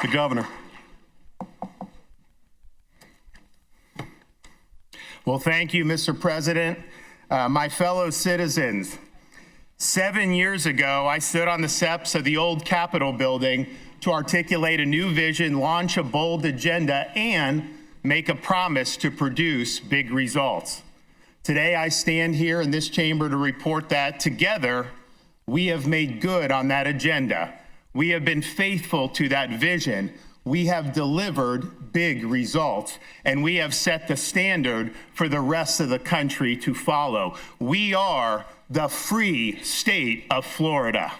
The governor. Well, thank you, Mr. President. My fellow citizens, 7 years ago, I stood on the steps of the old Capitol building to articulate a new vision, launch a bold agenda, and make a promise to produce big results. Today, I stand here in this chamber to report that together, we have made good on that agenda. We have been faithful to that vision. We have delivered big results, and we have set the standard for the rest of the country to follow. We are the free state of Florida.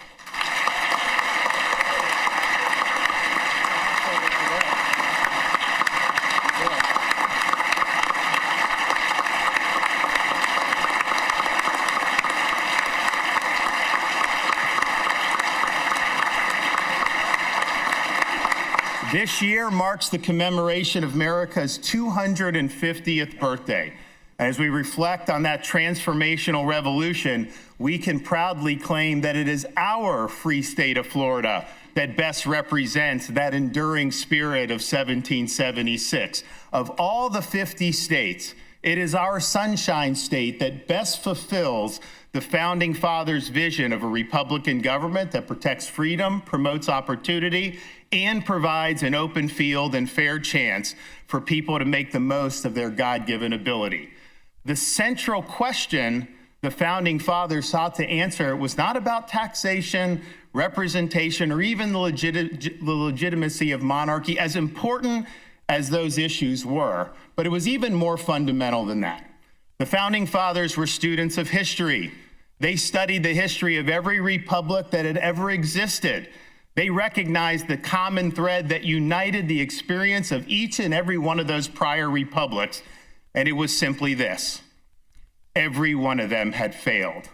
This year marks the commemoration of America's 250th birthday. As we reflect on that transformational revolution, we can proudly claim that it is our free state of Florida that best represents that enduring spirit of 1776. Of all the 50 states, it is our Sunshine State that best fulfills the Founding Fathers' vision of a Republican government that protects freedom, promotes opportunity, and provides an open field and fair chance for people to make the most of their God-given ability. The central question the Founding Fathers sought to answer was not about taxation, representation, or even the legitimacy of monarchy, as important as those issues were, but it was even more fundamental than that. The Founding Fathers were students of history. They studied the history of every republic that had ever existed. They recognized the common thread that united the experience of each and every one of those prior republics, and it was simply this: every one of them had failed.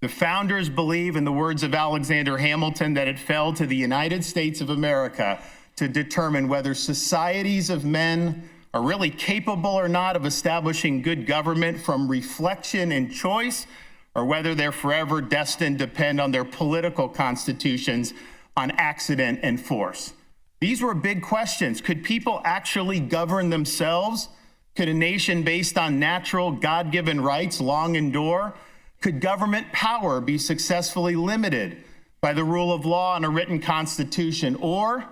The founders believe, in the words of Alexander Hamilton, that it fell to the United States of America to determine whether societies of men are really capable or not of establishing good government from reflection and choice, or whether they're forever destined to depend on their political constitutions on accident and force. These were big questions. Could people actually govern themselves? Could a nation based on natural, God-given rights long endure? Could government power be successfully limited by the rule of law and a written constitution? Or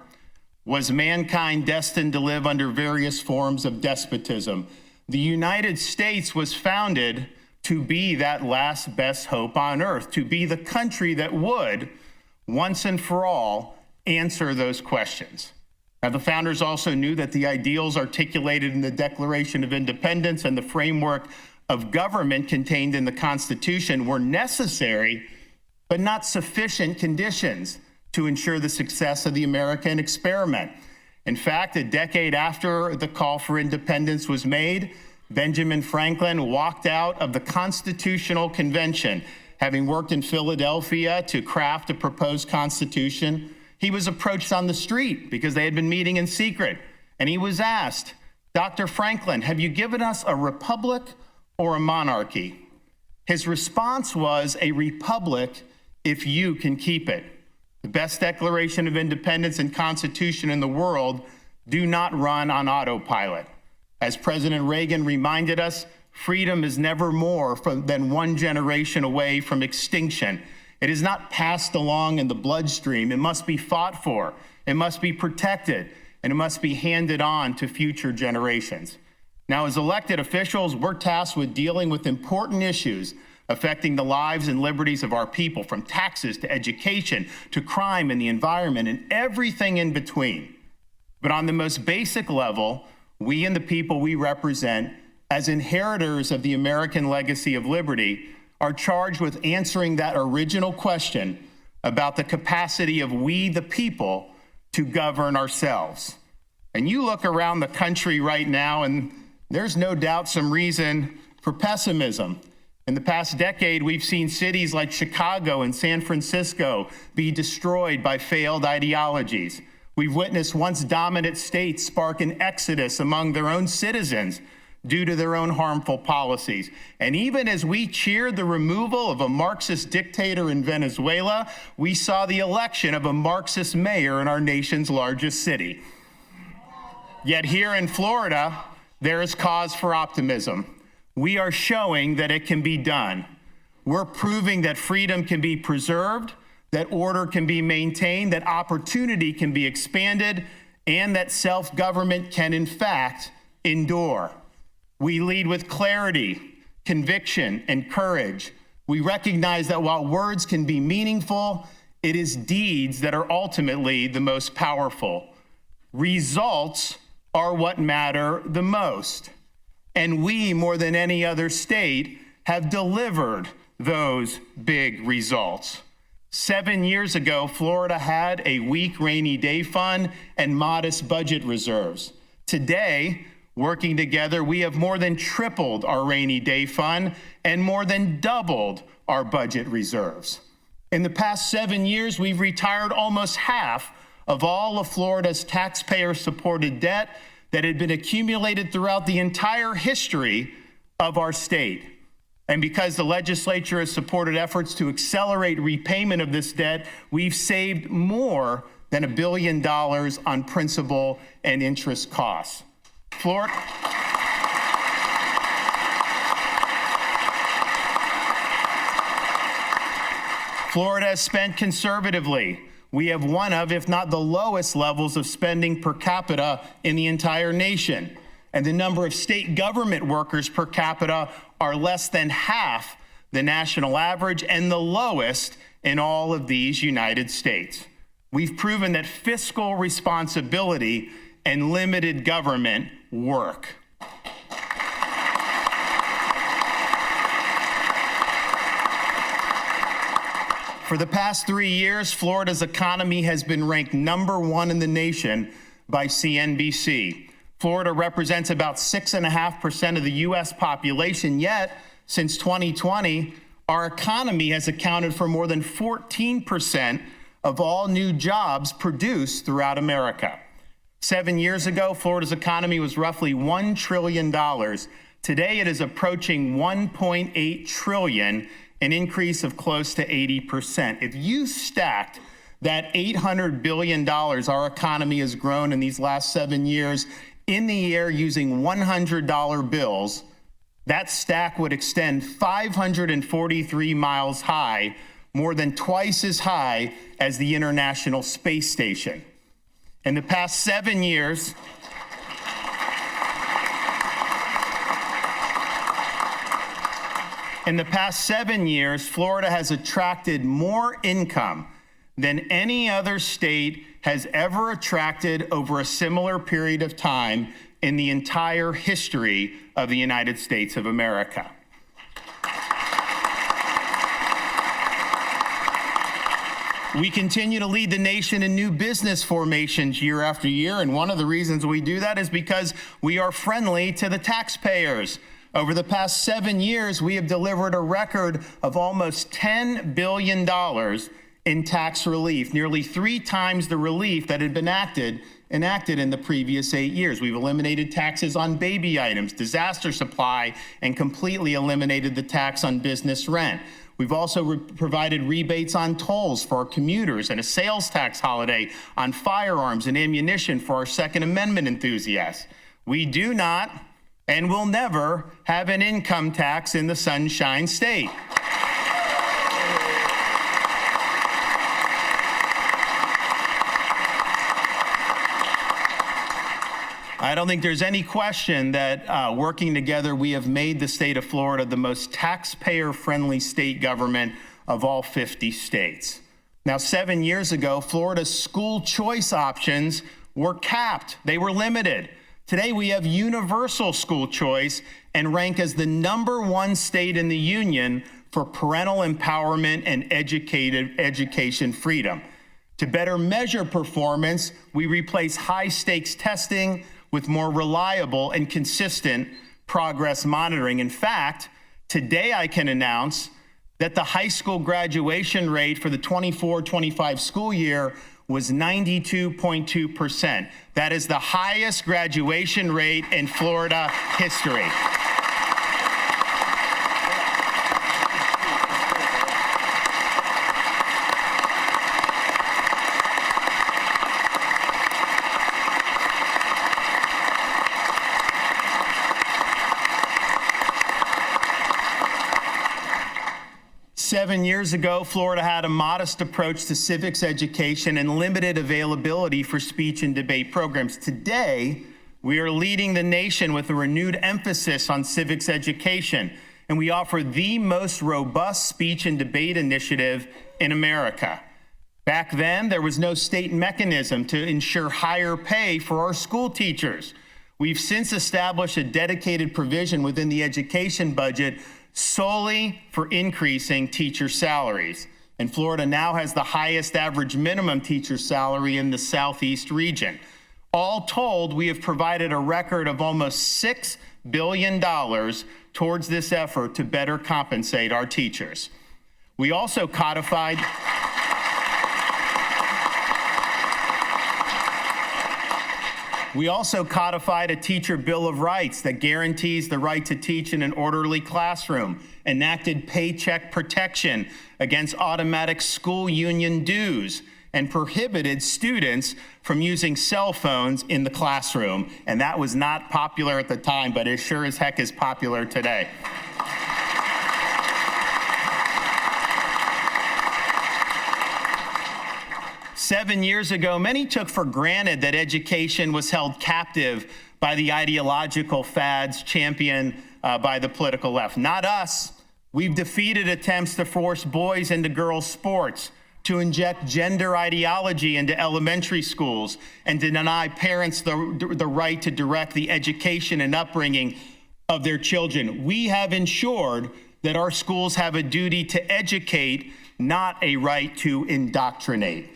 was mankind destined to live under various forms of despotism? The United States was founded to be that last best hope on earth, to be the country that would, once and for all, answer those questions. Now, the founders also knew that the ideals articulated in the Declaration of Independence and the framework of government contained in the Constitution were necessary, but not sufficient conditions to ensure the success of the American experiment. In fact, a decade after the call for independence was made, Benjamin Franklin walked out of the Constitutional Convention. Having worked in Philadelphia to craft a proposed constitution, he was approached on the street because they had been meeting in secret. And he was asked, "Dr. Franklin, have you given us a republic or a monarchy?" His response was, "A republic if you can keep it." The best Declaration of Independence and Constitution in the world do not run on autopilot. As President Reagan reminded us, freedom is never more than one generation away from extinction. It is not passed along in the bloodstream. It must be fought for, it must be protected, and it must be handed on to future generations. Now, as elected officials, we're tasked with dealing with important issues affecting the lives and liberties of our people, from taxes to education to crime and the environment and everything in between. But on the most basic level, we and the people we represent, as inheritors of the American legacy of liberty, are charged with answering that original question about the capacity of we, the people, to govern ourselves. And you look around the country right now, and there's no doubt some reason for pessimism. In the past decade, we've seen cities like Chicago and San Francisco be destroyed by failed ideologies. We've witnessed once dominant states spark an exodus among their own citizens due to their own harmful policies. And even as we cheered the removal of a Marxist dictator in Venezuela, we saw the election of a Marxist mayor in our nation's largest city. Yet here in Florida, there is cause for optimism. We are showing that it can be done. We're proving that freedom can be preserved, that order can be maintained, that opportunity can be expanded, and that self-government can, in fact, endure. We lead with clarity, conviction, and courage. We recognize that while words can be meaningful, it is deeds that are ultimately the most powerful. Results are what matter the most. And we, more than any other state, have delivered those big results. 7 years ago, Florida had a weak rainy day fund and modest budget reserves. Today, working together, we have more than tripled our rainy day fund and more than doubled our budget reserves. In the past 7 years, we've retired almost half of all of Florida's taxpayer-supported debt that had been accumulated throughout the entire history of our state. And because the legislature has supported efforts to accelerate repayment of this debt, we've saved more than $1 billion on principal and interest costs. Florida has spent conservatively. We have one of, if not the lowest levels of spending per capita in the entire nation. And the number of state government workers per capita are less than half the national average and the lowest in all of these United States. We've proven that fiscal responsibility and limited government work. For the past 3 years, Florida's economy has been ranked #1 in the nation by CNBC. Florida represents about 6.5% of the U.S. population, yet since 2020, our economy has accounted for more than 14% of all new jobs produced throughout America. 7 years ago, Florida's economy was roughly $1 trillion. Today, it is approaching $1.8 trillion, an increase of close to 80%. If you stacked that $800 billion our economy has grown in these last 7 years in the air using $100 bills, that stack would extend 543 miles high, more than twice as high as the International Space Station. In the past 7 years, Florida has attracted more income than any other state has ever attracted over a similar period of time in the entire history of the United States of America. We continue to lead the nation in new business formations year after year, and one of the reasons we do that is because we are friendly to the taxpayers. Over the past 7 years, we have delivered a record of almost $10 billion in tax relief, nearly 3 times the relief that had been enacted in the previous 8 years. We've eliminated taxes on baby items, disaster supply, and completely eliminated the tax on business rent. We've also provided rebates on tolls for our commuters and a sales tax holiday on firearms and ammunition for our Second Amendment enthusiasts. We do not and will never have an income tax in the Sunshine State. I don't think there's any question that working together, we have made the state of Florida the most taxpayer-friendly state government of all 50 states. Now, 7 years ago, Florida's school choice options were capped. They were limited. Today, we have universal school choice and rank as the #1 state in the union for parental empowerment and education freedom. To better measure performance, we replace high-stakes testing with more reliable and consistent progress monitoring. In fact, today I can announce that the high school graduation rate for the 24-25 school year was 92.2%. That is the highest graduation rate in Florida history. Seven years ago, Florida had a modest approach to civics education and limited availability for speech and debate programs. Today, we are leading the nation with a renewed emphasis on civics education, and we offer the most robust speech and debate initiative in America. Back then, there was no state mechanism to ensure higher pay for our school teachers. We've since established a dedicated provision within the education budget solely for increasing teacher salaries. And Florida now has the highest average minimum teacher salary in the Southeast region. All told, we have provided a record of almost $6 billion towards this effort to better compensate our teachers. We also codified a teacher bill of rights that guarantees the right to teach in an orderly classroom, enacted paycheck protection against automatic school union dues, and prohibited students from using cell phones in the classroom. And that was not popular at the time, but it sure as heck is popular today. Seven years ago, many took for granted that education was held captive by the ideological fads championed by the political left. Not us. We've defeated attempts to force boys into girls' sports, to inject gender ideology into elementary schools, and to deny parents the right to direct the education and upbringing of their children. We have ensured that our schools have a duty to educate, not a right to indoctrinate.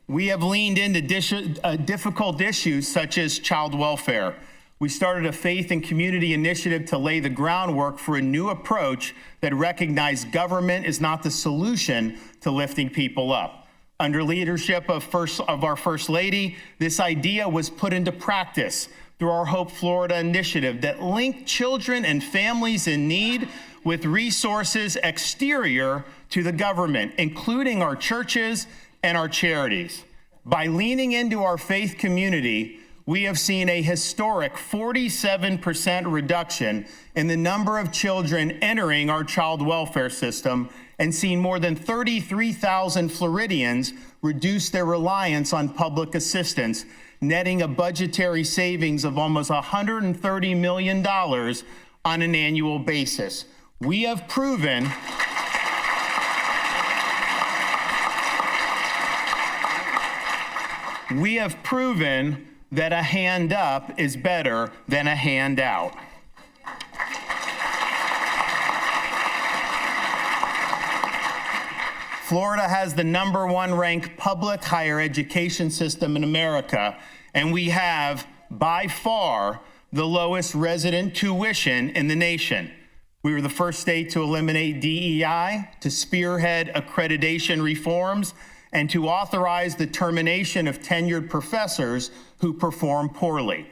We have leaned into difficult issues such as child welfare. We started a faith and community initiative to lay the groundwork for a new approach that recognized government is not the solution to lifting people up. Under leadership of our First Lady, this idea was put into practice through our Hope Florida initiative that linked children and families in need with resources exterior to the government, including our churches and our charities. By leaning into our faith community, we have seen a historic 47% reduction in the number of children entering our child welfare system and seen more than 33,000 Floridians reduce their reliance on public assistance, netting a budgetary savings of almost $130 million on an annual basis. We have proven that a hand up is better than a hand out. Florida has the #1 ranked public higher education system in America, and we have, by far, the lowest resident tuition in the nation. We were the first state to eliminate DEI, to spearhead accreditation reforms, and to authorize the termination of tenured professors who perform poorly.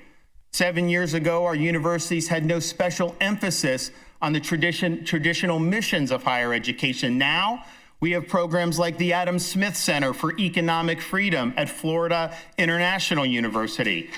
7 years ago, our universities had no special emphasis on the traditional missions of higher education. Now, we have programs like the Adam Smith Center for Economic Freedom at Florida International University.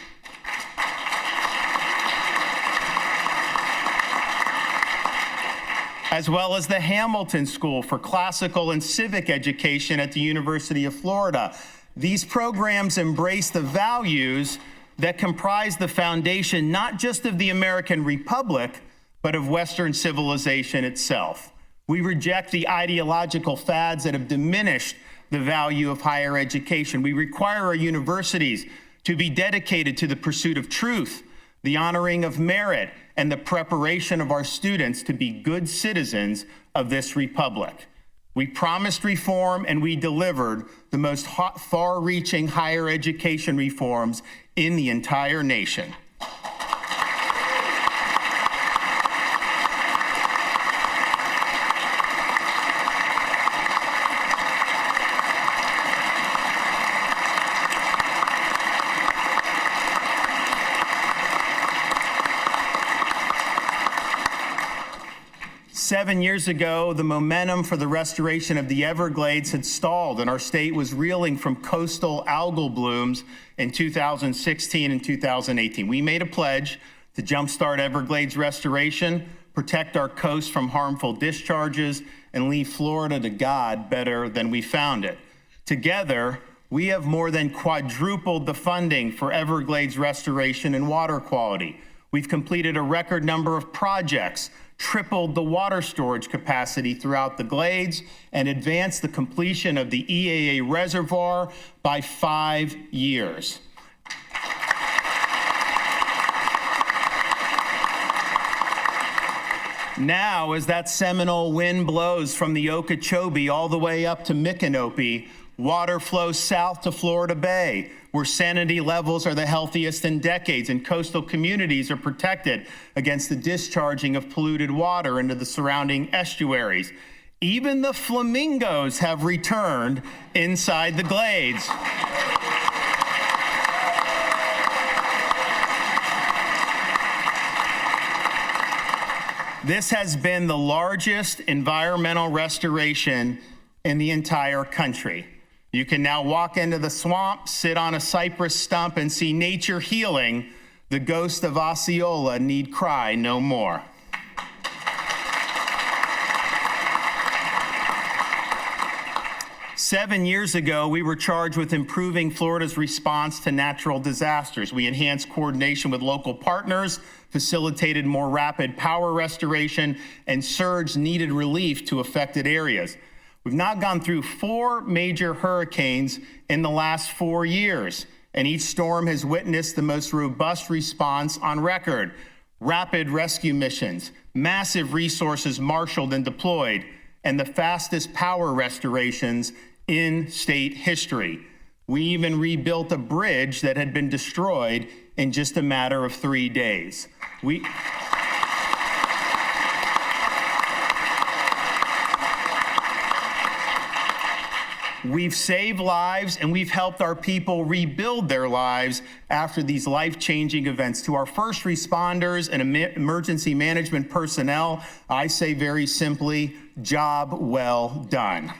As well as the Hamilton School for Classical and Civic Education at the University of Florida. These programs embrace the values that comprise the foundation not just of the American Republic, but of Western civilization itself. We reject the ideological fads that have diminished the value of higher education. We require our universities to be dedicated to the pursuit of truth, the honoring of merit, and the preparation of our students to be good citizens of this republic. We promised reform and we delivered the most far-reaching higher education reforms in the entire nation. 7 years ago, the momentum for the restoration of the Everglades had stalled, and our state was reeling from coastal algal blooms in 2016 and 2018. We made a pledge to jumpstart Everglades restoration, protect our coast from harmful discharges, and leave Florida to God better than we found it. Together, we have more than quadrupled the funding for Everglades restoration and water quality. We've completed a record number of projects, tripled the water storage capacity throughout the Glades, and advanced the completion of the EAA reservoir by 5 years. Now, as that seminole wind blows from the Okeechobee all the way up to Micanopy, water flows south to Florida Bay, where salinity levels are the healthiest in decades, and coastal communities are protected against the discharging of polluted water into the surrounding estuaries. Even the flamingos have returned inside the Glades. This has been the largest environmental restoration in the entire country. You can now walk into the swamp, sit on a cypress stump, and see nature healing. The ghost of Osceola need cry no more. Seven years ago, we were charged with improving Florida's response to natural disasters. We enhanced coordination with local partners, facilitated more rapid power restoration, and surged needed relief to affected areas. We've now gone through 4 major hurricanes in the last 4 years, and each storm has witnessed the most robust response on record. Rapid rescue missions, massive resources marshaled and deployed, and the fastest power restorations in state history. We even rebuilt a bridge that had been destroyed in just a matter of 3 days. We've saved lives, and we've helped our people rebuild their lives after these life-changing events. To our first responders and emergency management personnel, I say very simply, job well done.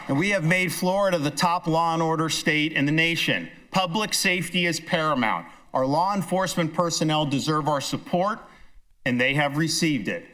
And we have made Florida the top law and order state in the nation. Public safety is paramount. Our law enforcement personnel deserve our support, and they have received it.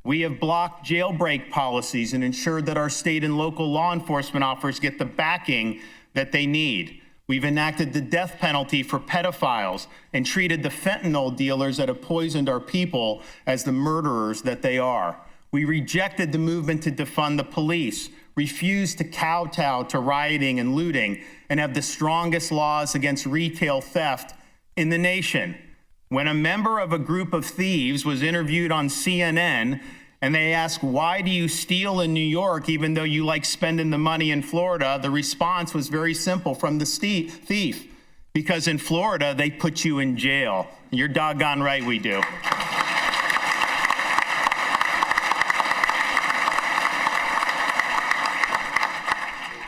We have blocked jailbreak policies and ensured that our state and local law enforcement officers get the backing that they need. We've enacted the death penalty for pedophiles and treated the fentanyl dealers that have poisoned our people as the murderers that they are. We rejected the movement to defund the police, refused to kowtow to rioting and looting, and have the strongest laws against retail theft in the nation. When a member of a group of thieves was interviewed on CNN and they asked, "Why do you steal in New York even though you like spending the money in Florida?" the response was very simple from the thief: "Because in Florida, they put you in jail." You're doggone right we do.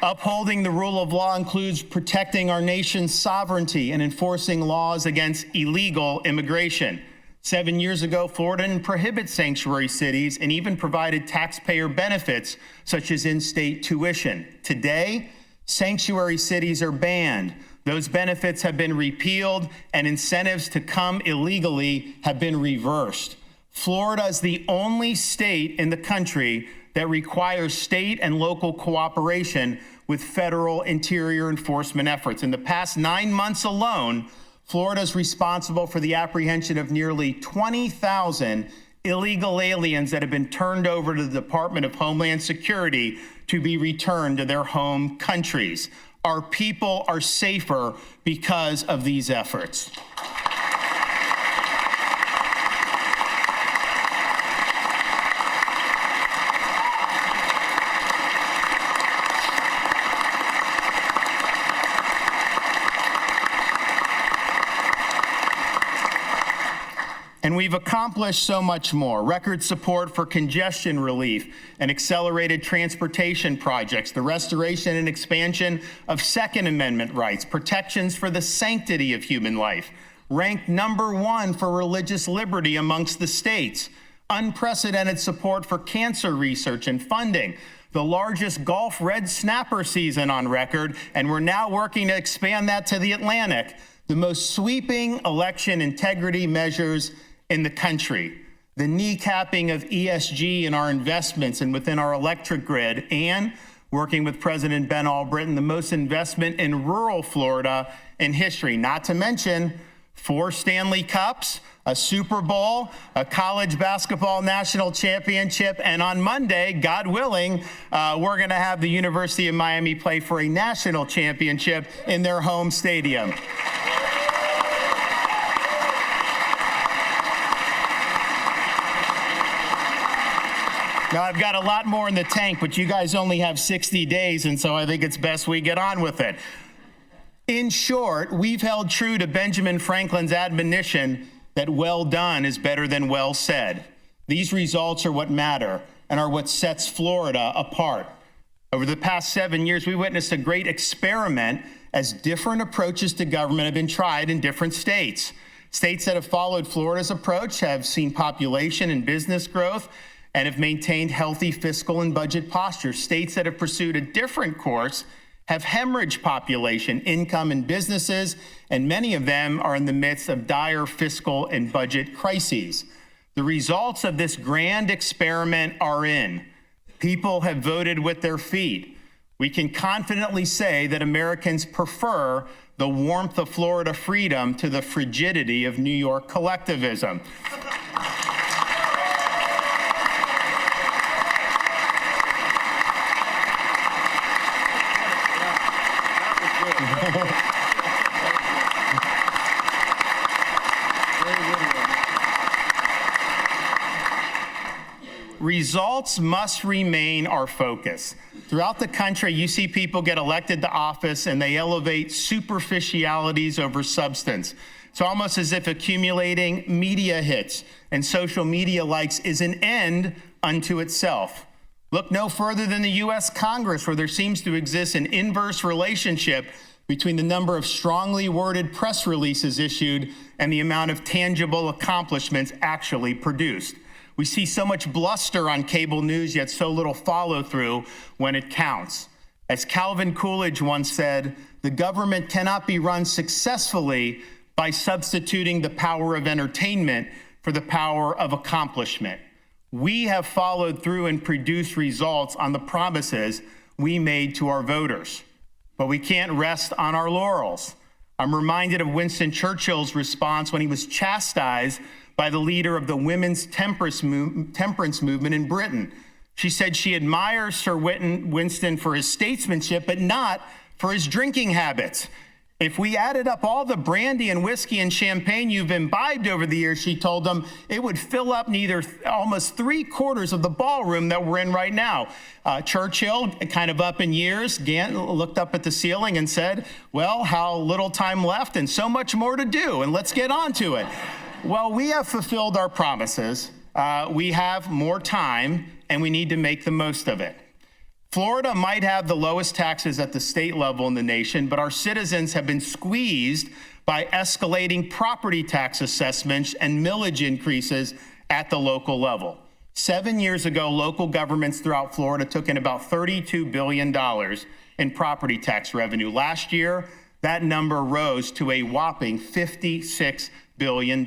Upholding the rule of law includes protecting our nation's sovereignty and enforcing laws against illegal immigration. 7 years ago, Florida didn't prohibit sanctuary cities and even provided taxpayer benefits such as in-state tuition. Today, sanctuary cities are banned. Those benefits have been repealed, and incentives to come illegally have been reversed. Florida is the only state in the country that requires state and local cooperation with federal interior enforcement efforts. In the past 9 months alone, Florida is responsible for the apprehension of nearly 20,000 illegal aliens that have been turned over to the Department of Homeland Security to be returned to their home countries. Our people are safer because of these efforts. And we've accomplished so much more. Record support for congestion relief and accelerated transportation projects, the restoration and expansion of Second Amendment rights, protections for the sanctity of human life, ranked #1 for religious liberty amongst the states, unprecedented support for cancer research and funding, the largest Gulf red snapper season on record, and we're now working to expand that to the Atlantic, the most sweeping election integrity measures in the country, the kneecapping of ESG in our investments and within our electric grid, and working with President Ben Albritton, the most investment in rural Florida in history, not to mention 4 Stanley Cups, a Super Bowl, a college basketball national championship, and on Monday, God willing, we're going to have the University of Miami play for a national championship in their home stadium. Now, I've got a lot more in the tank, but you guys only have 60 days, and so I think it's best we get on with it. In short, we've held true to Benjamin Franklin's admonition that well done is better than well said. These results are what matter and are what sets Florida apart. Over the past 7 years, we witnessed a great experiment as different approaches to government have been tried in different states. States that have followed Florida's approach have seen population and business growth and have maintained healthy fiscal and budget posture. States that have pursued a different course have hemorrhaged population, income, and businesses, and many of them are in the midst of dire fiscal and budget crises. The results of this grand experiment are in. People have voted with their feet. We can confidently say that Americans prefer the warmth of Florida freedom to the frigidity of New York collectivism. Results must remain our focus. Throughout the country, you see people get elected to office and they elevate superficialities over substance. It's almost as if accumulating media hits and social media likes is an end unto itself. Look no further than the U.S. Congress, where there seems to exist an inverse relationship between the number of strongly worded press releases issued and the amount of tangible accomplishments actually produced. We see so much bluster on cable news, yet so little follow-through when it counts. As Calvin Coolidge once said, the government cannot be run successfully by substituting the power of entertainment for the power of accomplishment. We have followed through and produced results on the promises we made to our voters, but we can't rest on our laurels. I'm reminded of Winston Churchill's response when he was chastised by the leader of the women's temperance movement in Britain. She said she admires Sir Winston for his statesmanship, but not for his drinking habits. If we added up all the brandy and whiskey and champagne you've imbibed over the years, she told them, it would fill up almost 3/4 of the ballroom that we're in right now. Churchill, kind of up in years, looked up at the ceiling and said, well, how little time left and so much more to do, and let's get on to it. Well, we have fulfilled our promises. We have more time, and we need to make the most of it. Florida might have the lowest taxes at the state level in the nation, but our citizens have been squeezed by escalating property tax assessments and millage increases at the local level. 7 years ago, local governments throughout Florida took in about $32 billion in property tax revenue. Last year, that number rose to a whopping $56 billion.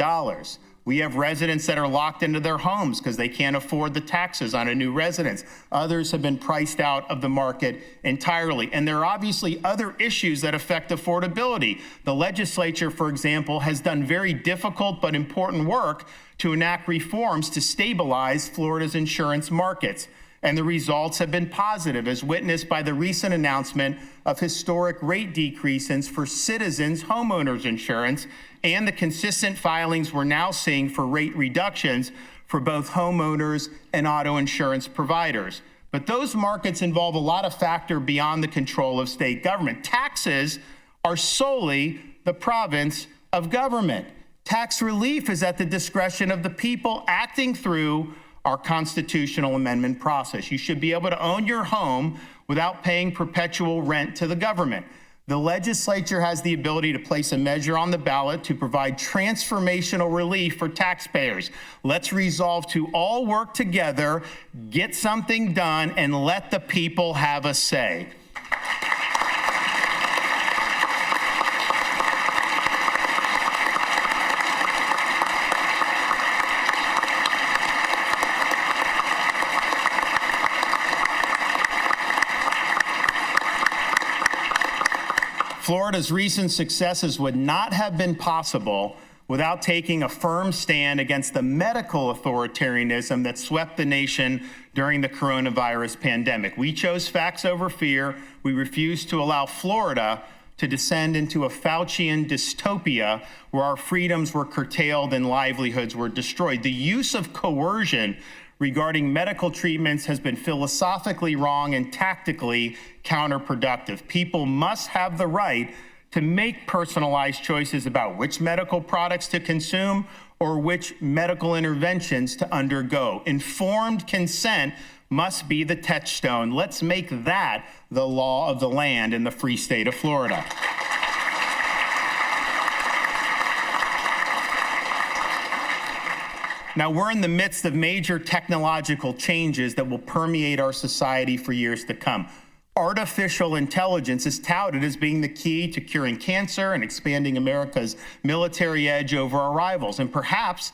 We have residents that are locked into their homes because they can't afford the taxes on a new residence. Others have been priced out of the market entirely. And there are obviously other issues that affect affordability. The legislature, for example, has done very difficult but important work to enact reforms to stabilize Florida's insurance markets. And the results have been positive, as witnessed by the recent announcement of historic rate decreases for Citizens homeowners insurance and the consistent filings we're now seeing for rate reductions for both homeowners and auto insurance providers. But those markets involve a lot of factor beyond the control of state government. Taxes are solely the province of government. Tax relief is at the discretion of the people acting through our constitutional amendment process. You should be able to own your home without paying perpetual rent to the government. The legislature has the ability to place a measure on the ballot to provide transformational relief for taxpayers. Let's resolve to all work together, get something done, and let the people have a say. Florida's recent successes would not have been possible without taking a firm stand against the medical authoritarianism that swept the nation during the coronavirus pandemic. We chose facts over fear. We refused to allow Florida to descend into a Faucian dystopia where our freedoms were curtailed and livelihoods were destroyed. The use of coercion regarding medical treatments has been philosophically wrong and tactically counterproductive. People must have the right to make personalized choices about which medical products to consume or which medical interventions to undergo. Informed consent must be the touchstone. Let's make that the law of the land in the free state of Florida. Now, we're in the midst of major technological changes that will permeate our society for years to come. Artificial intelligence is touted as being the key to curing cancer and expanding America's military edge over our rivals. And perhaps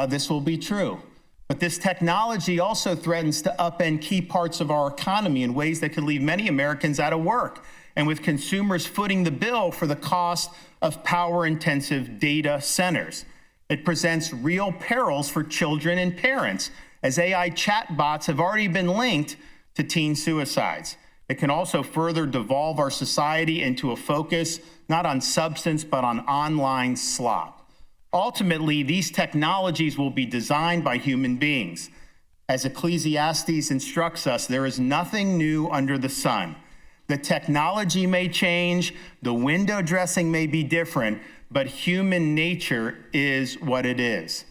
this will be true. But this technology also threatens to upend key parts of our economy in ways that could leave many Americans out of work, and with consumers footing the bill for the cost of power-intensive data centers. It presents real perils for children and parents, as AI chatbots have already been linked to teen suicides. It can also further devolve our society into a focus not on substance, but on online slop. Ultimately, these technologies will be designed by human beings. As Ecclesiastes instructs us, there is nothing new under the sun. The technology may change, the window dressing may be different, but human nature is what it is.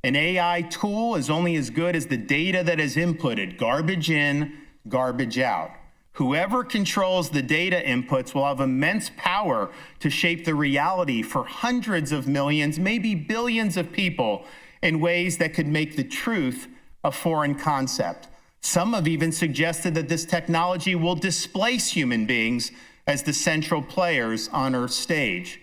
An AI tool is only as good as the data that is inputted, garbage in, garbage out. Whoever controls the data inputs will have immense power to shape the reality for hundreds of millions, maybe billions of people in ways that could make the truth a foreign concept. Some have even suggested that this technology will displace human beings as the central players on Earth's stage.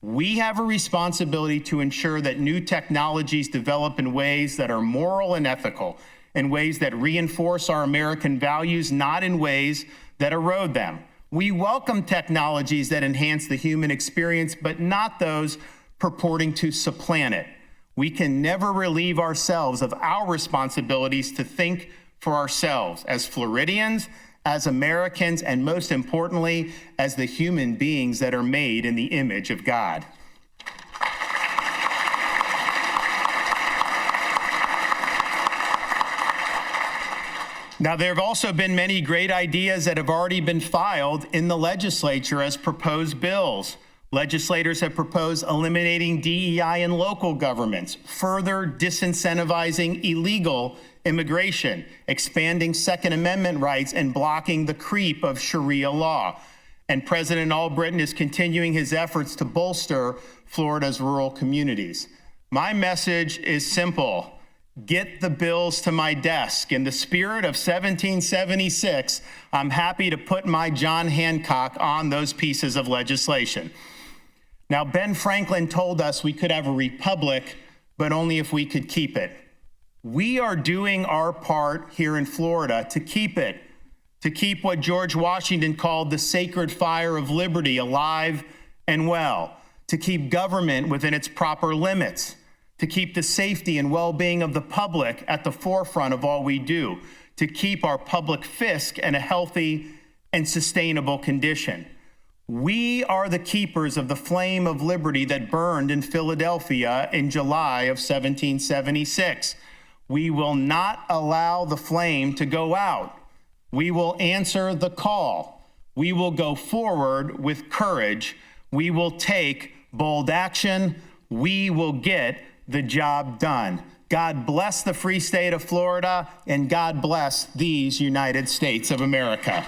We have a responsibility to ensure that new technologies develop in ways that are moral and ethical, in ways that reinforce our American values, not in ways that erode them. We welcome technologies that enhance the human experience, but not those purporting to supplant it. We can never relieve ourselves of our responsibilities to think for ourselves as Floridians, as Americans, and most importantly, as the human beings that are made in the image of God. Now, there have also been many great ideas that have already been filed in the legislature as proposed bills. Legislators have proposed eliminating DEI in local governments, further disincentivizing illegal immigration, expanding Second Amendment rights, and blocking the creep of Sharia law. And President Albritton is continuing his efforts to bolster Florida's rural communities. My message is simple. Get the bills to my desk. In the spirit of 1776, I'm happy to put my John Hancock on those pieces of legislation. Now, Ben Franklin told us we could have a republic, but only if we could keep it. We are doing our part here in Florida to keep it, to keep what George Washington called the sacred fire of liberty alive and well, to keep government within its proper limits, to keep the safety and well-being of the public at the forefront of all we do, to keep our public fisc in a healthy and sustainable condition. We are the keepers of the flame of liberty that burned in Philadelphia in July of 1776. We will not allow the flame to go out. We will answer the call. We will go forward with courage. We will take bold action. We will get the job done. God bless the free state of Florida, and God bless these United States of America.